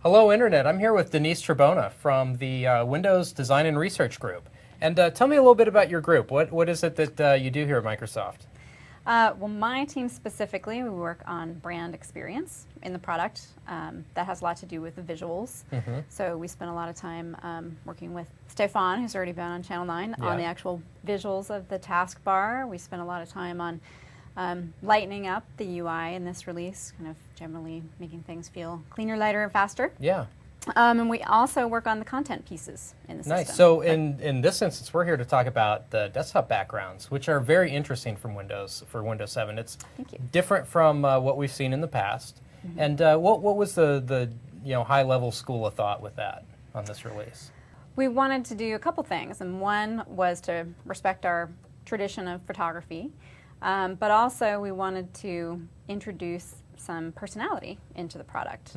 Hello, Internet. I'm here with Denise Trabona from the Windows Design and Research Group. And tell me a little bit about your group. What is it that you do here at Microsoft? Well, my team specifically, we work on brand experience in the product. That has a lot to do with the visuals. So we spend a lot of time working with Stefan, who's already been on Channel 9, on the actual visuals of the taskbar. We spend a lot of time on lightening up the UI in this release, kind of generally making things feel cleaner, lighter, and faster. Yeah. And we also work on the content pieces in the system. Nice. So in this instance, we're here to talk about the desktop backgrounds, which are very interesting from Windows for Windows 7. It's different from what we've seen in the past. And what was the high-level school of thought with that on this release? We wanted to do a couple things, and one was to respect our tradition of photography, but also we wanted to introduce some personality into the product.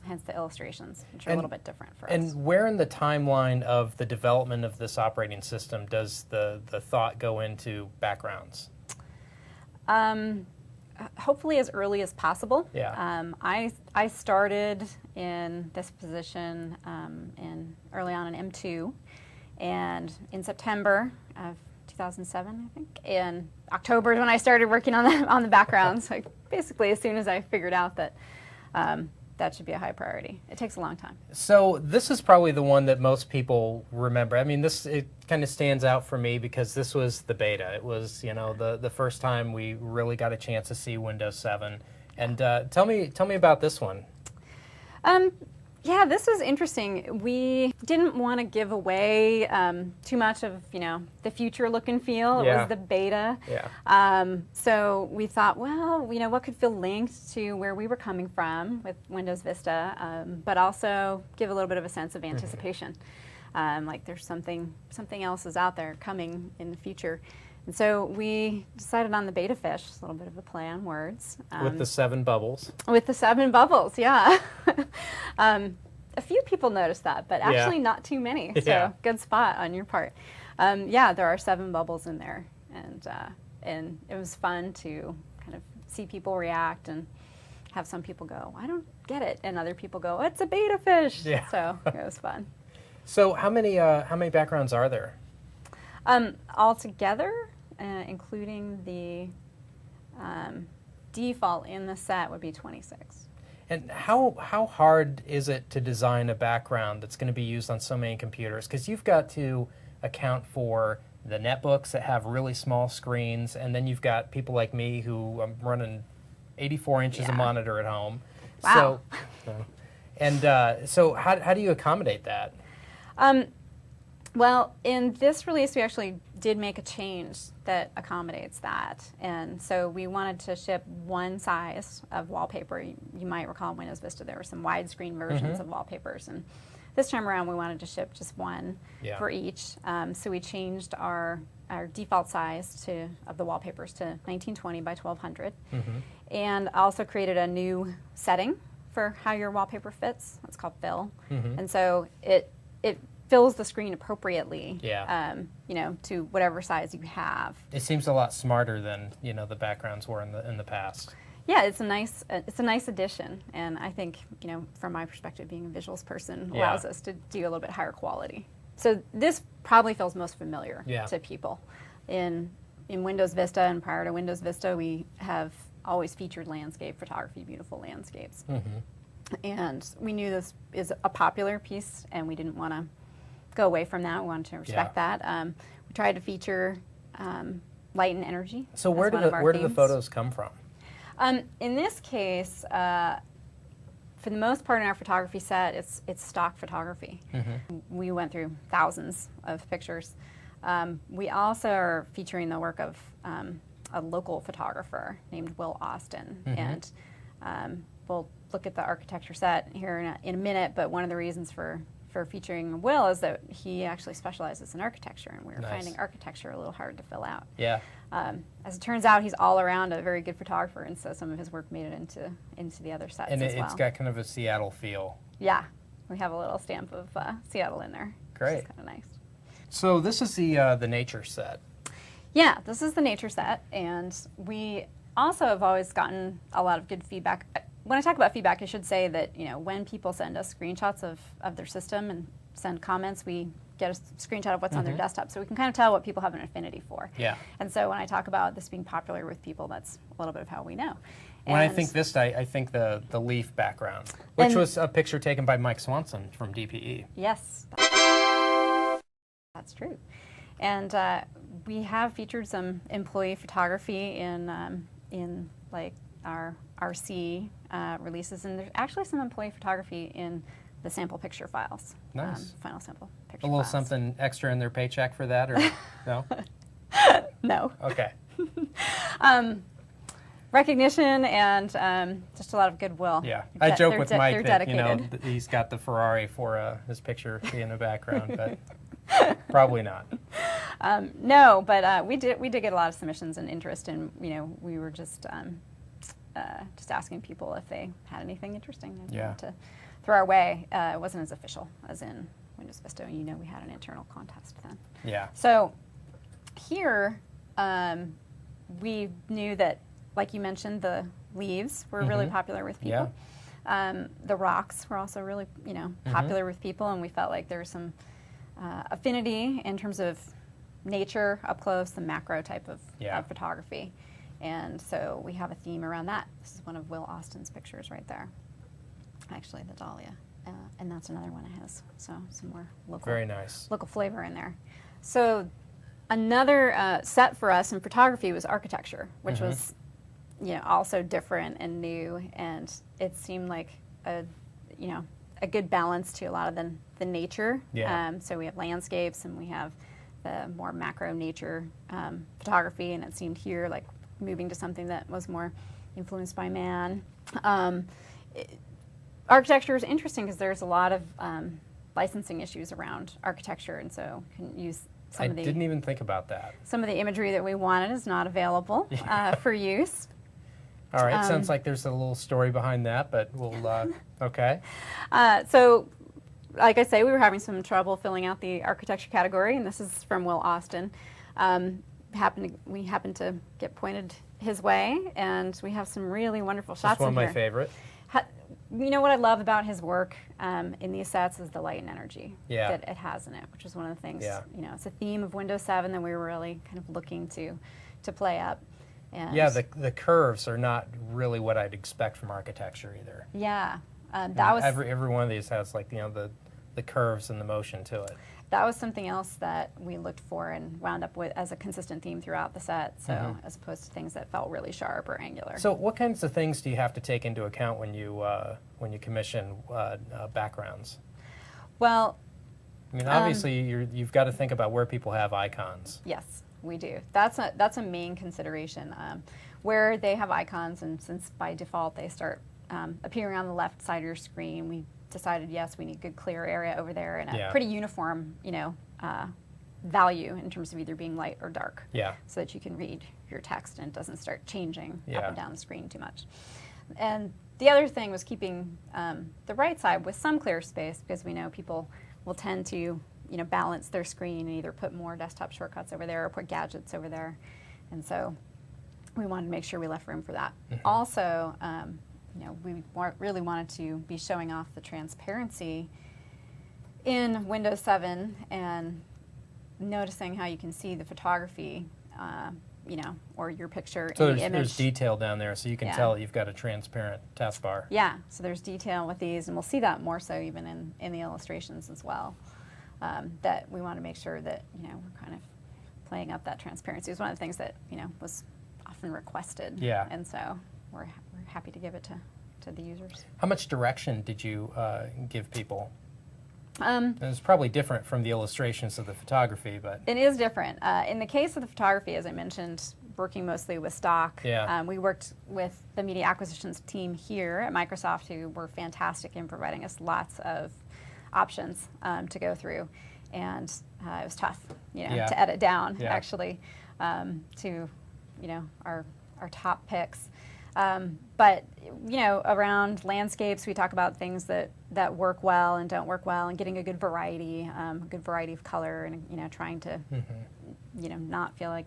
Hence the illustrations, which are a little bit different for us. And where in the timeline of the development of this operating system does the thought go into backgrounds? Hopefully as early as possible. Yeah. I started in this position early on in M2, and in September of 2007, I think, in October is when I started working on the backgrounds. Like basically as soon as I figured out that that should be a high priority. It takes a long time. So this is probably the one that most people remember. I mean, it kind of stands out for me because this was the beta. It was, the first time we really got a chance to see Windows 7. And tell me about this one. Yeah, this was interesting. We didn't want to give away too much of, the future look and feel. It was the beta. Yeah. So we thought, well, what could feel linked to where we were coming from with Windows Vista, but also give a little bit of a sense of anticipation. Like there's something else is out there coming in the future. And so we decided on the beta fish, a little bit of a play on words. With the 7 bubbles. With the 7 bubbles, yeah. A few people noticed that, but actually not too many. So good spot on your part. Yeah, there are 7 bubbles in there, and it was fun to kind of see people react and have some people go, "I don't get it," and other people go, "It's a beta fish." Yeah. So it was fun. So how many backgrounds are there? Altogether, including the default in the set, would be 26. And how hard is it to design a background that's going to be used on so many computers? Because you've got to account for the netbooks that have really small screens, and then you've got people like me who I'm running 84 inches of monitor at home. Wow. So how do you accommodate that? Well, in this release, we actually did make a change that accommodates that. And so we wanted to ship one size of wallpaper. You might recall in Windows Vista there were some widescreen versions of wallpapers. And this time around, we wanted to ship just one for each. So we changed our default size of the wallpapers to 1920 by 1200. And also created a new setting for how your wallpaper fits. It's called fill. And so it fills the screen appropriately, to whatever size you have. It seems a lot smarter than the backgrounds were in the past. Yeah, it's a nice addition, and I think from my perspective, being a visuals person allows us to do a little bit higher quality. So this probably feels most familiar to people. In Windows Vista and prior to Windows Vista, we have always featured landscape photography, beautiful landscapes, and we knew this is a popular piece, and we didn't want to go away from that. We wanted to respect that. We tried to feature light and energy. So where do the photos come from? In this case, for the most part in our photography set, it's stock photography. We went through thousands of pictures. We also are featuring the work of a local photographer named Will Austin, and we'll look at the architecture set here in a minute, but one of the reasons for featuring Will is that he actually specializes in architecture, and we were finding architecture a little hard to fill out. Yeah. As it turns out, he's all around a very good photographer, and so some of his work made it into the other sets as well. And it's got kind of a Seattle feel. Yeah, we have a little stamp of Seattle in there. Great. Which is kind of nice. So this is the nature set. Yeah, this is the nature set, and we also have always gotten a lot of good feedback. when I talk about feedback, I should say that, when people send us screenshots of their system and send comments, we get a screenshot of what's on their desktop, so we can kind of tell what people have an affinity for. Yeah. And so when I talk about this being popular with people, that's a little bit of how we know. When I think Vista, I think the leaf background, which was a picture taken by Mike Swanson from DPE. Yes, that's true. And we have featured some employee photography in like our RC releases, and there's actually some employee photography in the sample picture files. Nice. Final sample picture A little files. something extra in their paycheck for that, or no? No. Okay. Recognition and just a lot of goodwill. Yeah, I joke with Mike that dedicated. he's got the Ferrari for his picture in the background, but probably not. No, but we did get a lot of submissions and interest, and we were just asking people if they had anything interesting to throw our way. It wasn't as official as in Windows Vista. We had an internal contest then. Yeah. So here we knew that, like you mentioned, the leaves were really popular with people. Yeah. The rocks were also really popular with people, and we felt like there was some affinity in terms of nature up close, the macro type of photography. And so we have a theme around that. This is one of Will Austin's pictures right there. Actually, the dahlia. And that's another one of his. So some more local, very nice local flavor in there. So another set for us in photography was architecture, which was also different and new, and it seemed like a good balance to a lot of the nature. Yeah. So we have landscapes and we have the more macro nature photography, and it seemed here like moving to something that was more influenced by man. Architecture is interesting because there's a lot of licensing issues around architecture, and so can use some of the... I didn't even think about that. Some of the imagery that we wanted is not available for use. All right, sounds like there's a little story behind that, but we'll, okay. So, like I say, we were having some trouble filling out the architecture category, and this is from Will Austin. We happened to get pointed his way, and we have some really wonderful shots That's one in of here. my favorite. What I love about his work in these sets is the light and energy Yeah. that it has in it, which is one of the things, Yeah. It's a theme of Windows 7 that we were really kind of looking to play up. And Yeah, the curves are not really what I'd expect from architecture either. yeah, that was every one of these has like the curves and the motion to it. that was something else that we looked for and wound up with as a consistent theme throughout the set. So as opposed to things that felt really sharp or angular. So what kinds of things do you have to take into account when you commission backgrounds? Well, I mean, obviously you've got to think about where people have icons. yes, we do. That's a main consideration. Where they have icons, and since by default they start appearing on the left side of your screen, we decided, yes, we need good clear area over there and a pretty uniform, value in terms of either being light or dark. Yeah. So that you can read your text and it doesn't start changing up Yeah. and down the screen too much. And the other thing was keeping the right side with some clear space, because we know people will tend to, balance their screen and either put more desktop shortcuts over there or put gadgets over there. And so we wanted to make sure we left room for that. Also, we really wanted to be showing off the transparency in Windows 7 and noticing how you can see the photography, or your picture So in the image. there's detail down there, so you can Yeah. tell you've got a transparent taskbar. Yeah, so there's detail with these, and we'll see that more so even in the illustrations as well. That we want to make sure that we're kind of playing up that transparency. It's one of the things that was often requested. Yeah. And so we're happy to give it to the users. How much direction did you give people? Um, And it's probably different from the illustrations of the photography, but It is different. In the case of the photography, as I mentioned, working mostly with stock, Yeah. we worked with the media acquisitions team here at Microsoft, who were fantastic in providing us lots of options to go through. And it was tough, Yeah. to edit down, Yeah. actually, to, our top picks. But, around landscapes, we talk about things that work well and don't work well, and getting a good variety of color, and, trying to, not feel like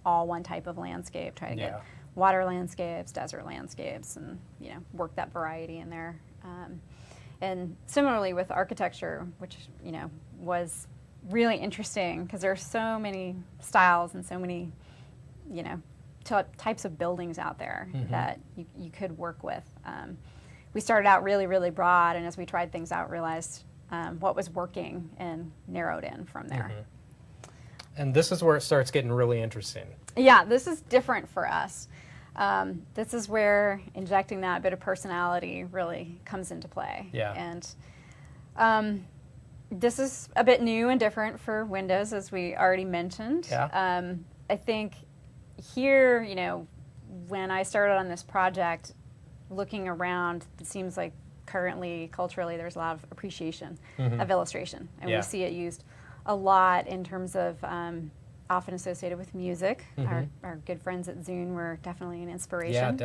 all one type of landscape, try to Yeah. get water landscapes, desert landscapes, and work that variety in there. And similarly with architecture, which was really interesting because there are so many styles and so many types of buildings out there that you could work with. We started out really, really broad, and as we tried things out, realized what was working and narrowed in from there. And this is where it starts getting really interesting. Yeah, this is different for us. This is where injecting that bit of personality really comes into play. Yeah. And this is a bit new and different for Windows, as we already mentioned. Yeah. I think here, when I started on this project, looking around, it seems like currently, culturally, there's a lot of appreciation of illustration. And we see it used a lot in terms of often associated with music. Our good friends at Zune were definitely an inspiration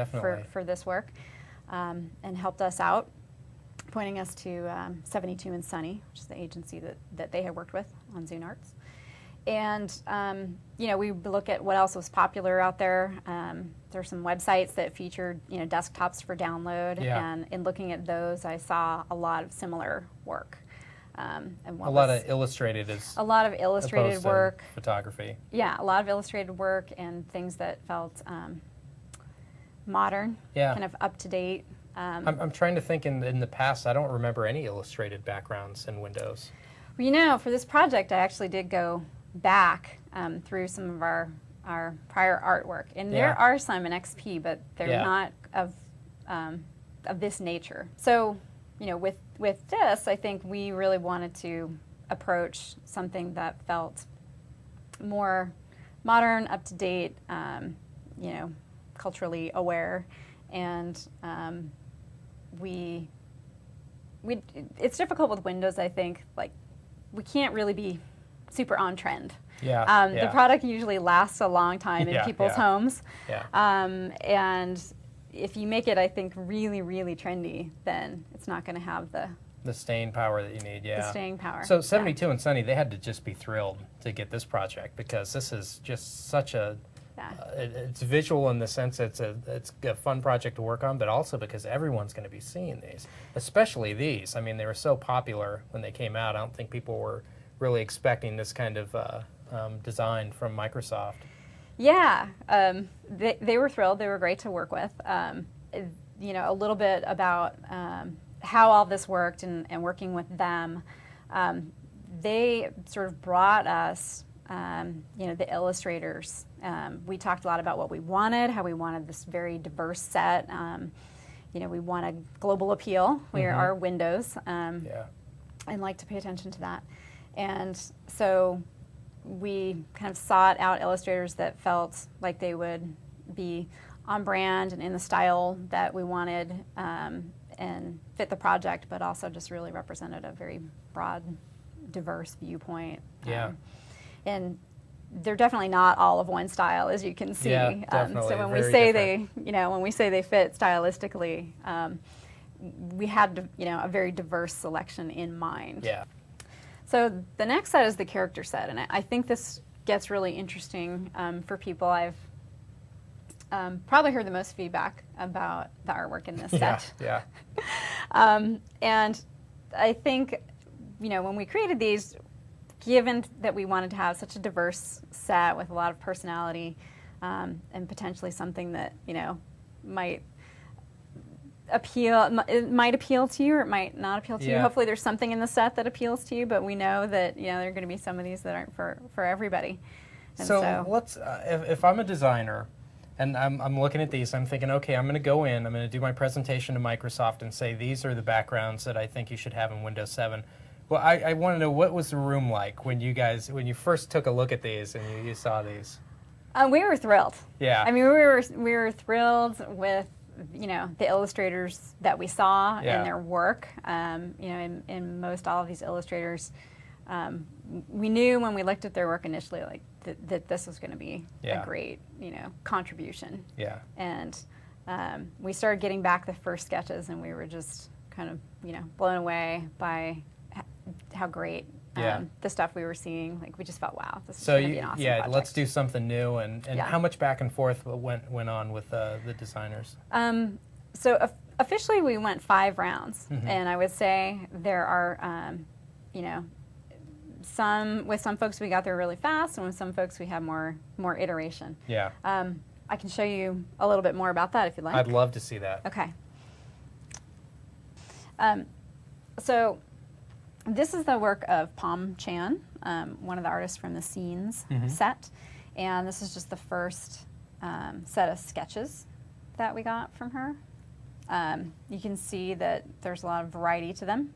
for this work and helped us out, pointing us to 72 and Sunny, which is the agency that they had worked with on Zune Arts. And, we look at what else was popular out there. There are some websites that featured, desktops for download. And in looking at those, I saw a lot of similar work. And a lot of illustrated work. Photography. Yeah, a lot of illustrated work and things that felt modern, kind of up to date. I'm trying to think in the past, I don't remember any illustrated backgrounds in Windows. Well, for this project, I actually did go back through some of our prior artwork. And there are some in XP, but they're not of this nature. So, with this, I think we really wanted to approach something that felt more modern, up to date, culturally aware, and it's difficult with Windows. I think we can't really be super on trend. The product usually lasts a long time in people's homes, and if you make it, I think, really, really trendy, then it's not going to have the staying power that you need. The staying power. So 72 and Sunny, they had to just be thrilled to get this project because this is just such a. It's visual in the sense it's a fun project to work on, but also because everyone's going to be seeing these, especially these. I mean, they were so popular when they came out. I don't think people were really expecting this kind of design from Microsoft. Yeah, they were thrilled. They were great to work with. A little bit about how all this worked and working with them. They sort of brought us, the illustrators. We talked a lot about what we wanted, how we wanted this very diverse set. We wanted global appeal. We are Windows, and like to pay attention to that. And so we kind of sought out illustrators that felt like they would be on brand and in the style that we wanted and fit the project, but also just really represented a very broad, diverse viewpoint. And they're definitely not all of one style, as you can see. Definitely. So when we say they fit stylistically, we had a very diverse selection in mind. So the next set is the character set, and I think this gets really interesting for people. I've probably heard the most feedback about the artwork in this set. And I think, when we created these, given that we wanted to have such a diverse set with a lot of personality and potentially something that, might appeal to you or it might not appeal to you. Hopefully there's something in the set that appeals to you, but we know that there are going to be some of these that aren't for everybody. And so let's if I'm a designer and I'm looking at these, I'm thinking, okay, I'm going to go in, I'm going to do my presentation to Microsoft and say these are the backgrounds that I think you should have in Windows 7. Well, I want to know, what was the room like when you first took a look at these and you saw these? We were thrilled. I mean, we were thrilled with the illustrators that we saw and their work. In most all of these illustrators, we knew when we looked at their work initially, that this was going to be a great, contribution. And we started getting back the first sketches, and we were just kind of, blown away by how great Yeah. the stuff we were seeing. Like we just felt, wow, this is So going to be an awesome project. let's do something new. And Yeah. how much back and forth went on with the designers? So officially we went 5 rounds, and I would say there are, you know, with some folks we got there really fast, and with some folks we had more iteration. Yeah. I can show you a little bit more about that if you'd like. I'd love to see that. Okay. So this is the work of Pom Chan, one of the artists from the Scenes set, and this is just the first set of sketches that we got from her. You can see that there's a lot of variety to them.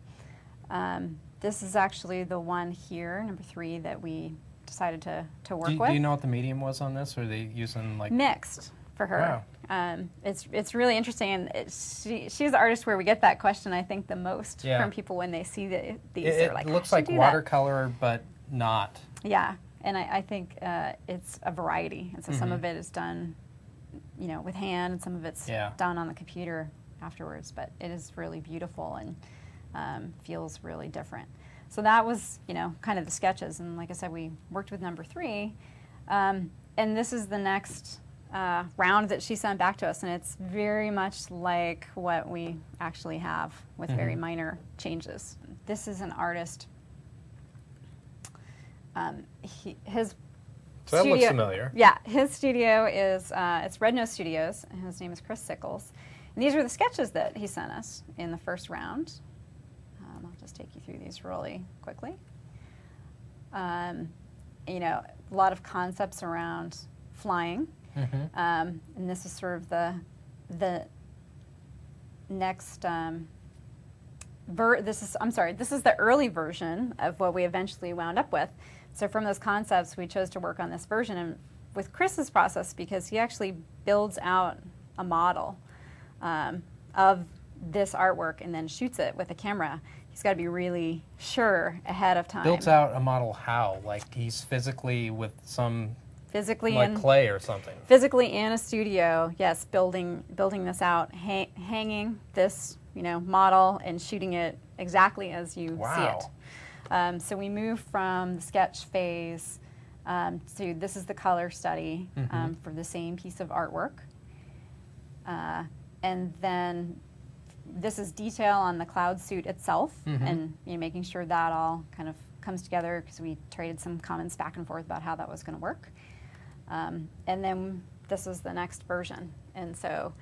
This is actually the one here, number 3, that we decided to work with. Do you know what the medium was on this? Or are they using like Mixed for her. Wow. It's really interesting, and she's the artist where we get that question, I think, the most from people when they see these. They're like, it looks "How'd like you do that?" watercolor, but not. Yeah, and I think it's a variety, and so some of it is done, you know, with hand, and some of it's done on the computer afterwards. But it is really beautiful and feels really different. So that was, you know, kind of the sketches, and like I said, we worked with number 3, and this is the next round that she sent back to us, and it's very much like what we actually have with very minor changes. This is an artist. His So that studio, looks familiar. Yeah, his studio is it's Red Nose Studios, and his name is Chris Sickles. And these are the sketches that he sent us in the first round. I'll just take you through these really quickly. You know, a lot of concepts around flying. And this is sort of the next this is the early version of what we eventually wound up with. So from those concepts, we chose to work on this version, and with Chris's process, because he actually builds out a model of this artwork and then shoots it with a camera. He's got to be really sure ahead of time. Builds out a model how? Like he's physically with some physically like in clay or something. Physically in a studio, yes, building this out, hanging this, you know, model and shooting it exactly as you see it. So we move from the sketch phase to this is the color study for the same piece of artwork, and then this is detail on the cloud suit itself, and you know, making sure that all kind of comes together because we traded some comments back and forth about how that was going to work. And then this is the next version. And so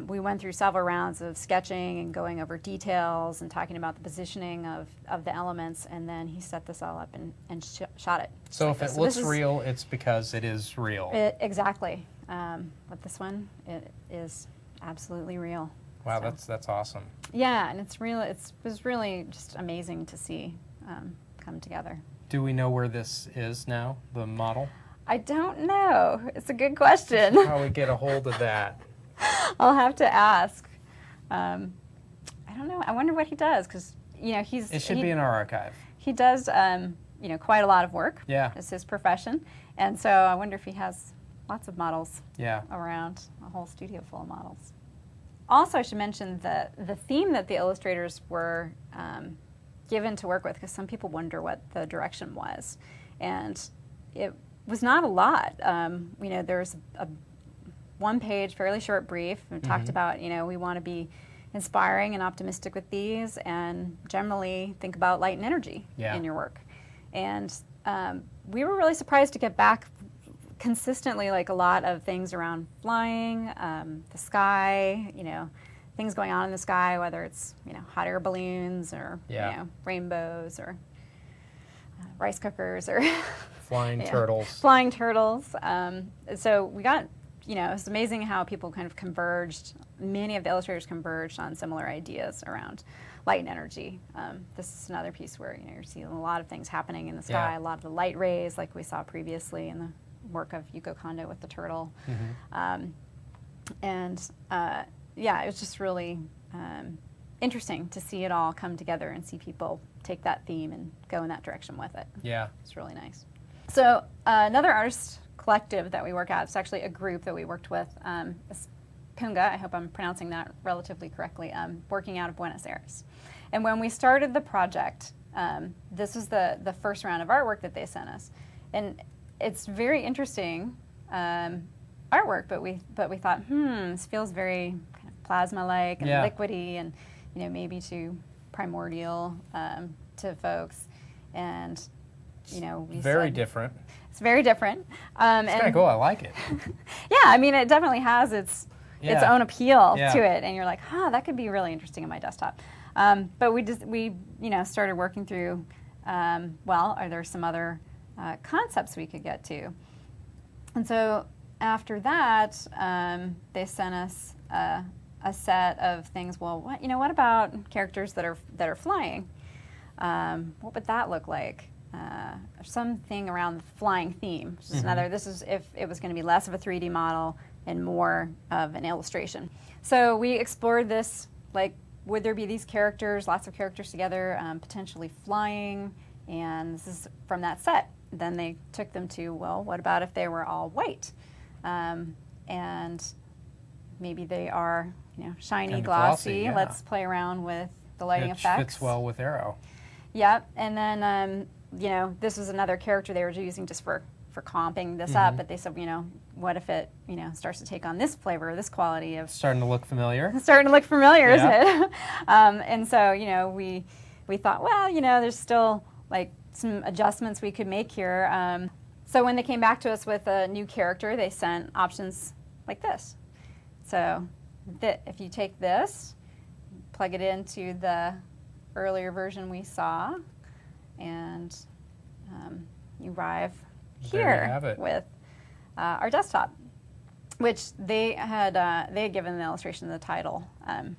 we went through several rounds of sketching and going over details and talking about the positioning of the elements, and then he set this all up and shot it. So if it looks real, it's because it is real. Exactly. With this one, it is absolutely real. Wow, So, that's awesome. yeah, and it was really just amazing to see come together. Do we know where this is now, the model? I don't know. It's a good question. How we get a hold of that? I'll have to ask. I don't know. I wonder what he does, because you know It should be in our archive. He does you know, quite a lot of work. Yeah. It's his profession, and so I wonder if he has lots of models around, a whole studio full of models. Also, I should mention the theme that the illustrators were given to work with, because some people wonder what the direction was, and it was not a lot. You know, there's a one-page, fairly short brief. We talked about, you know, we want to be inspiring and optimistic with these, and generally think about light and energy in your work. And we were really surprised to get back consistently, like a lot of things around flying, the sky, you know, things going on in the sky, whether it's, you know, hot air balloons or, you know, rainbows or rice cookers or flying turtles. Flying turtles. So we got, you know, it's amazing how people kind of converged, many of the illustrators converged on similar ideas around light and energy. This is another piece where, you know, you're seeing a lot of things happening in the sky, a lot of the light rays like we saw previously in the work of Yuko Kondo with the turtle. Yeah, it was just really interesting to see it all come together and see people take that theme and go in that direction with it. Yeah. It's really nice. So another artist collective that we work at, it's actually a group that we worked with, is Punga, I hope I'm pronouncing that relatively correctly, working out of Buenos Aires. And when we started the project, this was the first round of artwork that they sent us. And it's very interesting artwork, but we thought, this feels very kind of plasma-like and liquidy, and maybe too primordial to folks. And we very said, different. It's very different. It's kind of cool. I like it. Yeah, I mean, it definitely has its own appeal to it, and you're like, that could be really interesting on my desktop. But we started working through, are there some other concepts we could get to? And so after that, they sent us a set of things. Well, what about characters that are flying? What would that look like? Something around the flying theme. Just another. This is if it was going to be less of a 3D model and more of an illustration. So we explored this, like, would there be these characters, lots of characters together, potentially flying, and this is from that set. Then they took them to, well, what about if they were all white? And maybe they are, shiny, Kind of glossy. glossy, Let's play around with the lighting effects. Fits well with Arrow. Yep, and then, this was another character they were using just for comping this up, but they said, what if it, starts to take on this flavor, this quality of... Starting to look familiar. Starting to look familiar, isn't it? And so, we thought, well, there's still, like, some adjustments we could make here. So when they came back to us with a new character, they sent options like this. So if you take this, plug it into the earlier version we saw, and you arrive here with our desktop, which they had given the illustration the title,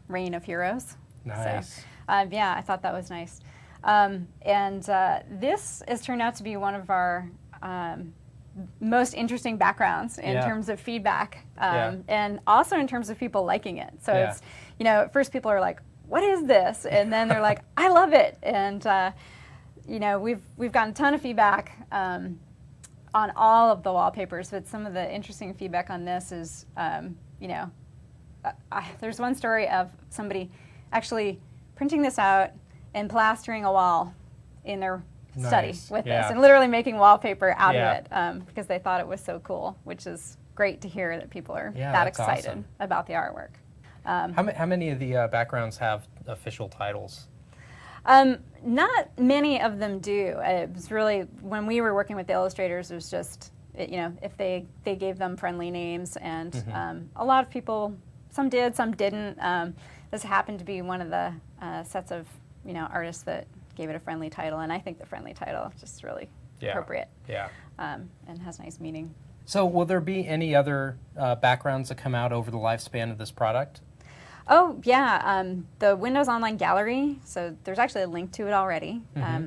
Reign of Heroes. Nice. So, I thought that was nice. This has turned out to be one of our most interesting backgrounds in terms of feedback, and also in terms of people liking it. So it's, at first people are like, what is this? And then they're like, I love it. And we've gotten a ton of feedback on all of the wallpapers, but some of the interesting feedback on this is, there's one story of somebody actually printing this out and plastering a wall in their study with this, and literally making wallpaper out of it, because they thought it was so cool, which is great to hear that people are that excited about the artwork. How many of the backgrounds have official titles? Not many of them do. It was really, when we were working with the illustrators, it was just, if they gave them friendly names, and a lot of people, some did, some didn't. This happened to be one of the sets of artists that gave it a friendly title, and I think the friendly title is just really appropriate. Yeah. And has nice meaning. So will there be any other backgrounds that come out over the lifespan of this product? Oh, yeah. The Windows Online Gallery, so there's actually a link to it already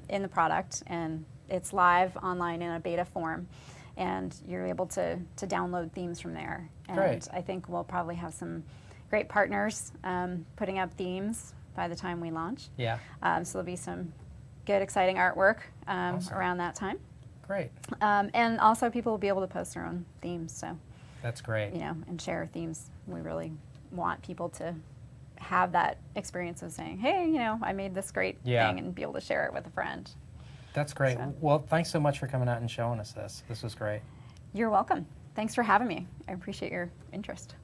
in the product, and it's live online in a beta form, and you're able to download themes from there. And Great. I think we'll probably have some great partners putting up themes by the time we launch. Yeah. So there'll be some good, exciting artwork around that time. Great. And also people will be able to post their own themes, so. That's great. And share themes. We really want people to have that experience of saying, hey, I made this great thing, and be able to share it with a friend. That's great. So. Well, thanks so much for coming out and showing us this. This was great. You're welcome. Thanks for having me. I appreciate your interest.